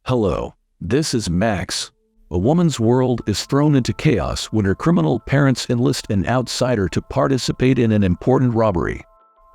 Hello, this is Max. A woman's world is thrown into chaos when her criminal parents enlist an outsider to participate in an important robbery.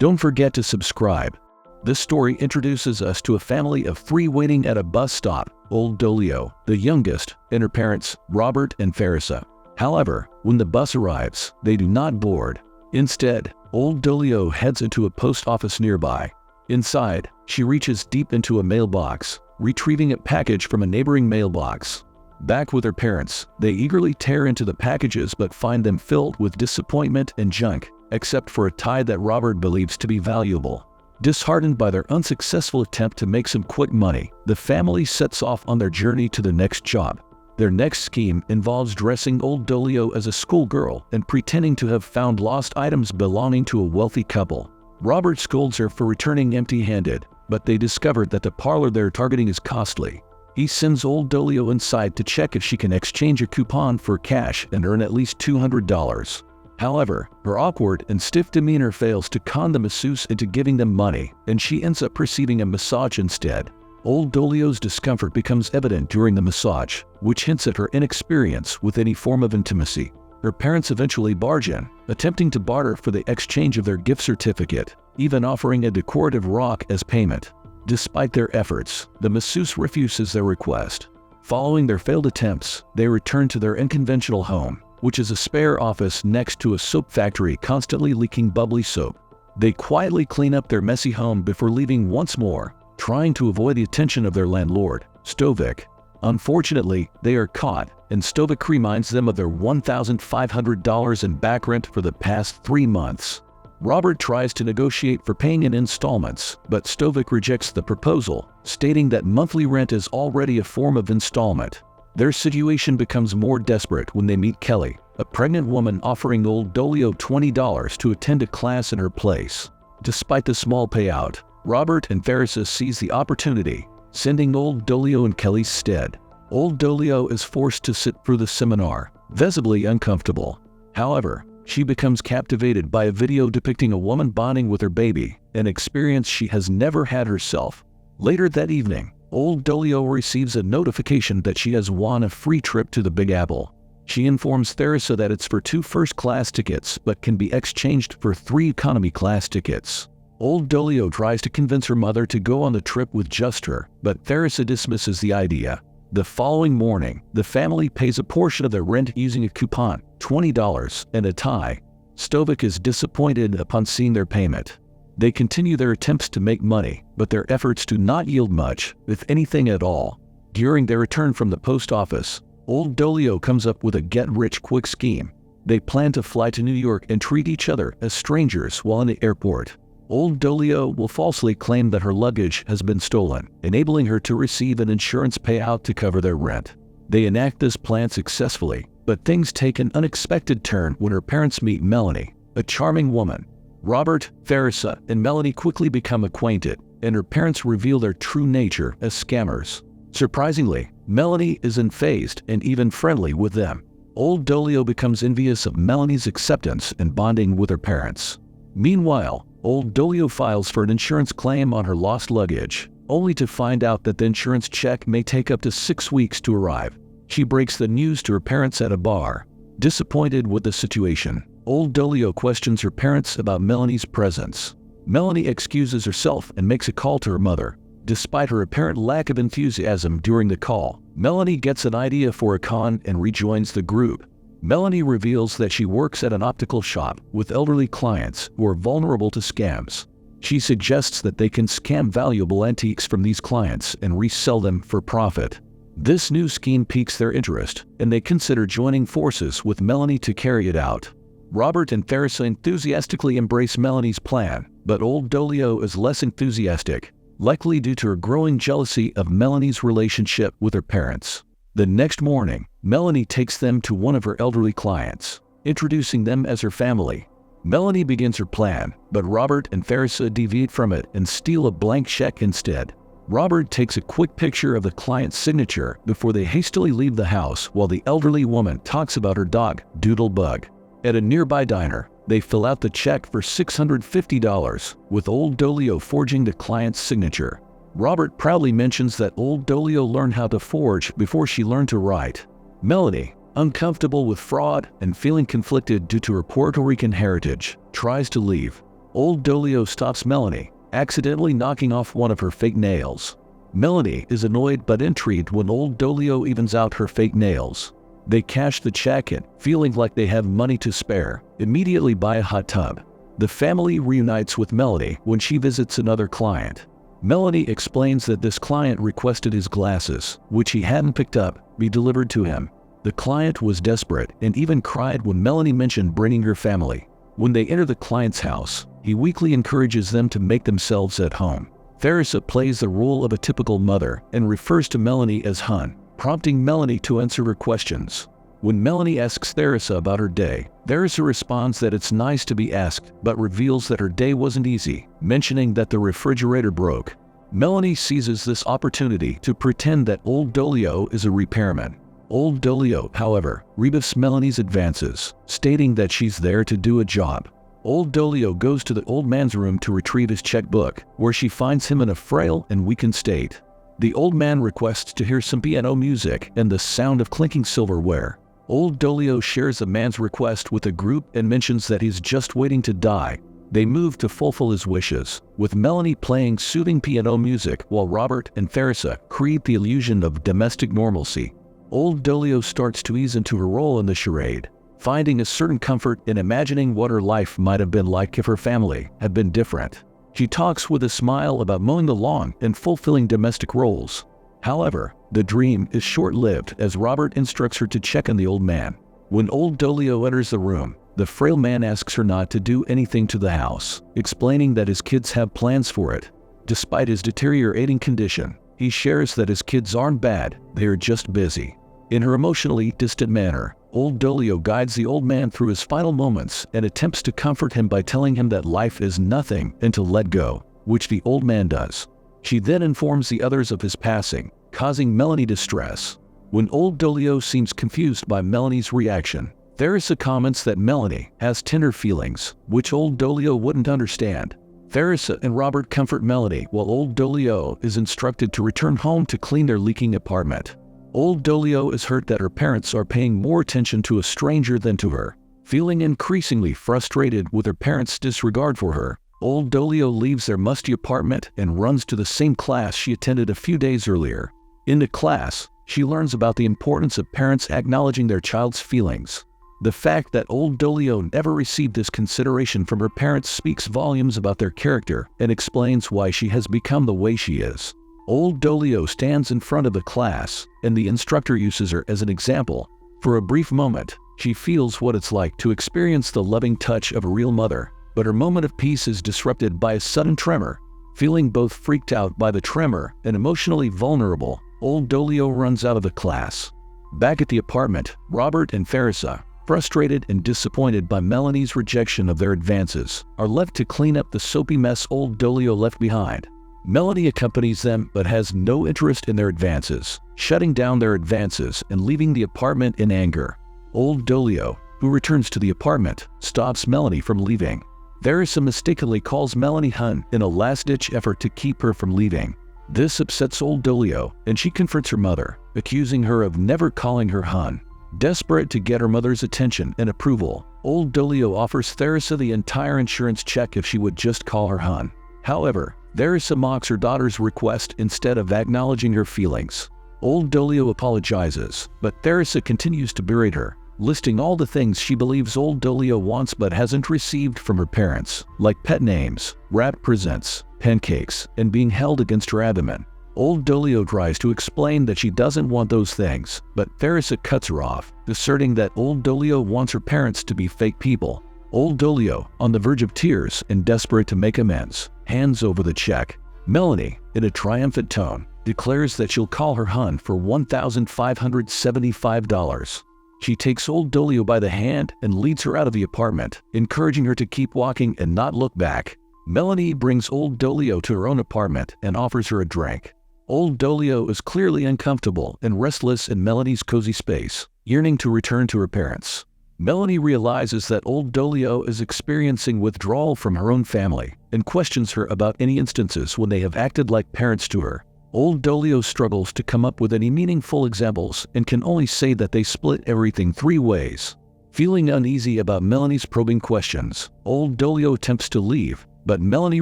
Don't forget to subscribe. This story introduces us to a family of three waiting at a bus stop: Old Dolio, the youngest, and her parents, Robert and Farissa. However, when the bus arrives, they do not board. Instead, Old Dolio heads into a post office nearby. Inside, she reaches deep into a mailbox, retrieving a package from a neighboring mailbox. Back with her parents, they eagerly tear into the packages but find them filled with disappointment and junk, except for a tie that Robert believes to be valuable. Disheartened by their unsuccessful attempt to make some quick money, the family sets off on their journey to the next job. Their next scheme involves dressing Old Dolio as a schoolgirl and pretending to have found lost items belonging to a wealthy couple. Robert scolds her for returning empty-handed, but they discover that the parlor they're targeting is costly. He sends Old Dolio inside to check if she can exchange a coupon for cash and earn at least $200. However, her awkward and stiff demeanor fails to con the masseuse into giving them money, and she ends up receiving a massage instead. Old Dolio's discomfort becomes evident during the massage, which hints at her inexperience with any form of intimacy. Her parents eventually barge in, attempting to barter for the exchange of their gift certificate, even offering a decorative rock as payment. Despite their efforts, the masseuse refuses their request. Following their failed attempts, they return to their unconventional home, which is a spare office next to a soap factory constantly leaking bubbly soap. They quietly clean up their messy home before leaving once more, trying to avoid the attention of their landlord, Stovic. Unfortunately, they are caught, and Stovic reminds them of their $1,500 in back rent for the past 3 months. Robert tries to negotiate for paying in installments, but Stovic rejects the proposal, stating that monthly rent is already a form of installment. Their situation becomes more desperate when they meet Kelly, a pregnant woman offering Old Dolio $20 to attend a class in her place. Despite the small payout, Robert and Farissa seize the opportunity, sending Old Dolio in Kelly's stead. Old Dolio is forced to sit through the seminar, visibly uncomfortable. However, she becomes captivated by a video depicting a woman bonding with her baby, an experience she has never had herself. Later that evening, Old Dolio receives a notification that she has won a free trip to the Big Apple. She informs Farissa that it's for 2 first-class tickets but can be exchanged for 3 economy-class tickets. Old Dolio tries to convince her mother to go on the trip with just her, but Farissa dismisses the idea. The following morning, the family pays a portion of their rent using a coupon, $20, and a tie. Stovic is disappointed upon seeing their payment. They continue their attempts to make money, but their efforts do not yield much, if anything at all. During their return from the post office, Old Dolio comes up with a get-rich-quick scheme. They plan to fly to New York and treat each other as strangers while in the airport. Old Dolio will falsely claim that her luggage has been stolen, enabling her to receive an insurance payout to cover their rent. They enact this plan successfully, but things take an unexpected turn when her parents meet Melanie, a charming woman. Robert, Farissa, and Melanie quickly become acquainted, and her parents reveal their true nature as scammers. Surprisingly, Melanie is unfazed and even friendly with them. Old Dolio becomes envious of Melanie's acceptance and bonding with her parents. Meanwhile, Old Dolio files for an insurance claim on her lost luggage, only to find out that the insurance check may take up to 6 weeks to arrive. She breaks the news to her parents at a bar. Disappointed with the situation, Old Dolio questions her parents about Melanie's presence. Melanie excuses herself and makes a call to her mother. Despite her apparent lack of enthusiasm during the call, Melanie gets an idea for a con and rejoins the group. Melanie reveals that she works at an optical shop with elderly clients who are vulnerable to scams. She suggests that they can scam valuable antiques from these clients and resell them for profit. This new scheme piques their interest, and they consider joining forces with Melanie to carry it out. Robert and Farissa enthusiastically embrace Melanie's plan, but Old Dolio is less enthusiastic, likely due to her growing jealousy of Melanie's relationship with her parents. The next morning, Melanie takes them to one of her elderly clients, introducing them as her family. Melanie begins her plan, but Robert and Farissa deviate from it and steal a blank check instead. Robert takes a quick picture of the client's signature before they hastily leave the house while the elderly woman talks about her dog, Doodlebug. At a nearby diner, they fill out the check for $650, with Old Dolio forging the client's signature. Robert proudly mentions that old Dolio learned how to forge before she learned to write. Melanie, uncomfortable with fraud and feeling conflicted due to her Puerto Rican heritage, tries to leave. Old Dolio stops Melanie, accidentally knocking off one of her fake nails. Melanie is annoyed but intrigued when old Dolio evens out her fake nails. They cash the check and, feeling like they have money to spare, immediately buy a hot tub. The family reunites with Melanie when she visits another client. Melanie explains that this client requested his glasses, which he hadn't picked up, be delivered to him. The client was desperate and even cried when Melanie mentioned bringing her family. When they enter the client's house, he weakly encourages them to make themselves at home. Theresa plays the role of a typical mother and refers to Melanie as Hun, prompting Melanie to answer her questions. When Melanie asks Theresa about her day, Theresa responds that it's nice to be asked, but reveals that her day wasn't easy, mentioning that the refrigerator broke. Melanie seizes this opportunity to pretend that old Dolio is a repairman. Old Dolio, however, rebuffs Melanie's advances, stating that she's there to do a job. Old Dolio goes to the old man's room to retrieve his checkbook, where she finds him in a frail and weakened state. The old man requests to hear some piano music and the sound of clinking silverware. Old Dolio shares the man's request with the group and mentions that he's just waiting to die. They move to fulfill his wishes, with Melanie playing soothing piano music while Robert and Theresa create the illusion of domestic normalcy. Old Dolio starts to ease into her role in the charade, finding a certain comfort in imagining what her life might have been like if her family had been different. She talks with a smile about mowing the lawn and fulfilling domestic roles. However, the dream is short-lived as Robert instructs her to check on the old man. When old Dolio enters the room, the frail man asks her not to do anything to the house, explaining that his kids have plans for it. Despite his deteriorating condition, he shares that his kids aren't bad, they are just busy. In her emotionally distant manner, old Dolio guides the old man through his final moments and attempts to comfort him by telling him that life is nothing and to let go, which the old man does. She then informs the others of his passing, causing Melanie distress. When old Dolio seems confused by Melanie's reaction, Theresa comments that Melanie has tender feelings, which old Dolio wouldn't understand. Theresa and Robert comfort Melanie while old Dolio is instructed to return home to clean their leaking apartment. Old Dolio is hurt that her parents are paying more attention to a stranger than to her. Feeling increasingly frustrated with her parents' disregard for her, old Dolio leaves their musty apartment and runs to the same class she attended a few days earlier. In the class, she learns about the importance of parents acknowledging their child's feelings. The fact that old Dolio never received this consideration from her parents speaks volumes about their character and explains why she has become the way she is. Old Dolio stands in front of the class, and the instructor uses her as an example. For a brief moment, she feels what it's like to experience the loving touch of a real mother, but her moment of peace is disrupted by a sudden tremor. Feeling both freaked out by the tremor and emotionally vulnerable, old Dolio runs out of the class. Back at the apartment, Robert and Theresa, frustrated and disappointed by Melanie's rejection of their advances, are left to clean up the soapy mess old Dolio left behind. Melanie accompanies them but has no interest in their advances, shutting down their advances and leaving the apartment in anger. Old Dolio, who returns to the apartment, stops Melanie from leaving. Theresa mistakenly calls Melanie Hun in a last-ditch effort to keep her from leaving. This upsets old Dolio, and she confronts her mother, accusing her of never calling her Hun. Desperate to get her mother's attention and approval, old Dolio offers Theresa the entire insurance check if she would just call her Hun. However, Theresa mocks her daughter's request instead of acknowledging her feelings. Old Dolio apologizes, but Theresa continues to berate her, listing all the things she believes old Dolio wants but hasn't received from her parents, like pet names, wrapped presents, pancakes, and being held against her abdomen. Old Dolio tries to explain that she doesn't want those things, but Theresa cuts her off, asserting that old Dolio wants her parents to be fake people. Old Dolio, on the verge of tears and desperate to make amends, hands over the check. Melanie, in a triumphant tone, declares that she'll call her Hun for $1,575. She takes old Dolio by the hand and leads her out of the apartment, encouraging her to keep walking and not look back. Melanie brings old Dolio to her own apartment and offers her a drink. Old Dolio is clearly uncomfortable and restless in Melanie's cozy space, yearning to return to her parents. Melanie realizes that old Dolio is experiencing withdrawal from her own family and questions her about any instances when they have acted like parents to her. Old Dolio struggles to come up with any meaningful examples and can only say that they split everything 3 ways. Feeling uneasy about Melanie's probing questions, old Dolio attempts to leave, but Melanie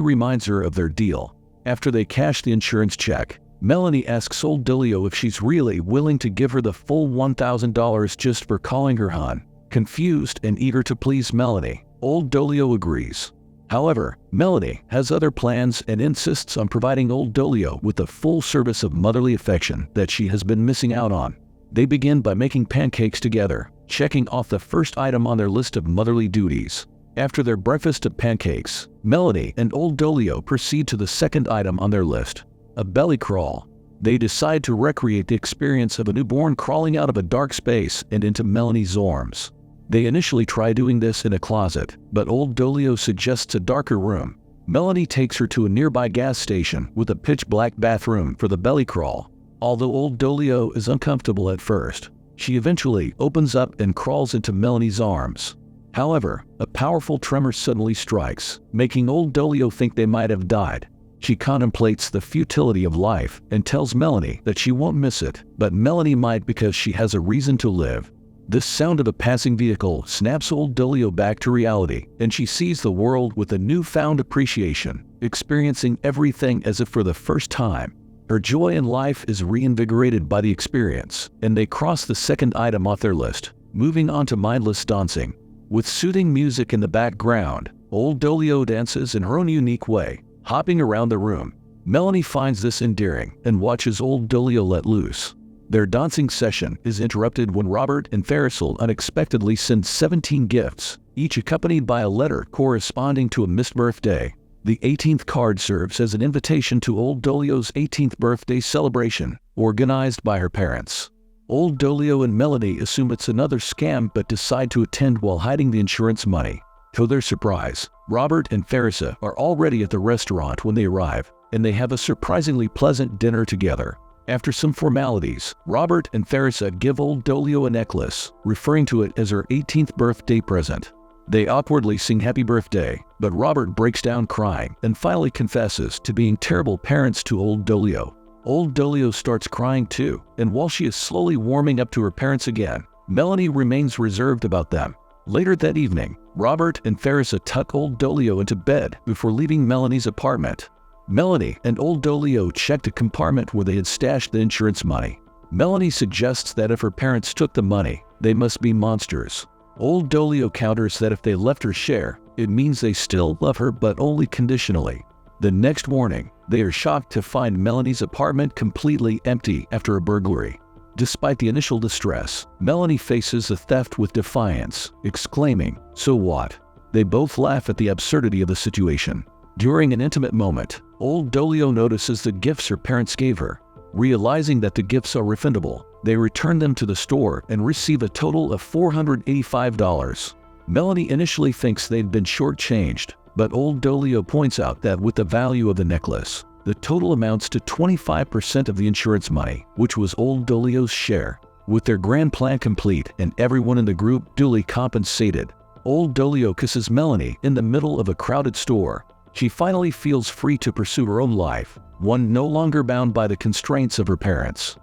reminds her of their deal. After they cash the insurance check, Melanie asks old Dolio if she's really willing to give her the full $1,000 just for calling her hon. Confused and eager to please Melanie, old Dolio agrees. However, Melanie has other plans and insists on providing old Dolio with the full service of motherly affection that she has been missing out on. They begin by making pancakes together, checking off the first item on their list of motherly duties. After their breakfast of pancakes, Melanie and old Dolio proceed to the second item on their list, a belly crawl. They decide to recreate the experience of a newborn crawling out of a dark space and into Melanie's arms. They initially try doing this in a closet, but old Dolio suggests a darker room. Melanie takes her to a nearby gas station with a pitch-black bathroom for the belly crawl. Although old Dolio is uncomfortable at first, she eventually opens up and crawls into Melanie's arms. However, a powerful tremor suddenly strikes, making old Dolio think they might have died. She contemplates the futility of life and tells Melanie that she won't miss it, but Melanie might because she has a reason to live. This sound of a passing vehicle snaps old Dolio back to reality, and she sees the world with a newfound appreciation, experiencing everything as if for the first time. Her joy in life is reinvigorated by the experience, and they cross the second item off their list, moving on to mindless dancing. With soothing music in the background, old Dolio dances in her own unique way, hopping around the room. Melanie finds this endearing and watches old Dolio let loose. Their dancing session is interrupted when Robert and Parental unexpectedly send 17 gifts, each accompanied by a letter corresponding to a missed birthday. The 18th card serves as an invitation to old Dolio's 18th birthday celebration, organized by her parents. Old Dolio and Melanie assume it's another scam but decide to attend while hiding the insurance money. To their surprise, Robert and Parental are already at the restaurant when they arrive, and they have a surprisingly pleasant dinner together. After some formalities, Robert and Parental give old Dolio a necklace, referring to it as her 18th birthday present. They awkwardly sing happy birthday, but Robert breaks down crying and finally confesses to being terrible parents to old Dolio. Old Dolio starts crying too, and while she is slowly warming up to her parents again, Melanie remains reserved about them. Later that evening, Robert and Parental tuck old Dolio into bed before leaving Melanie's apartment. Melanie and old Dolio checked a compartment where they had stashed the insurance money. Melanie suggests that if her parents took the money, they must be monsters. Old Dolio counters that if they left her share, it means they still love her but only conditionally. The next morning, they are shocked to find Melanie's apartment completely empty after a burglary. Despite the initial distress, Melanie faces the theft with defiance, exclaiming, "So what?" They both laugh at the absurdity of the situation. During an intimate moment, old Dolio notices the gifts her parents gave her. Realizing that the gifts are refundable, they return them to the store and receive a total of $485. Melanie initially thinks they'd been shortchanged, but old Dolio points out that with the value of the necklace, the total amounts to 25% of the insurance money, which was old Dolio's share. With their grand plan complete and everyone in the group duly compensated, old Dolio kisses Melanie in the middle of a crowded store. She finally feels free to pursue her own life, one no longer bound by the constraints of her parents.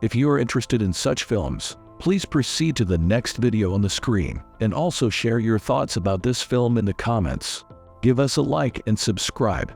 If you are interested in such films, please proceed to the next video on the screen and also share your thoughts about this film in the comments. Give us a like and subscribe.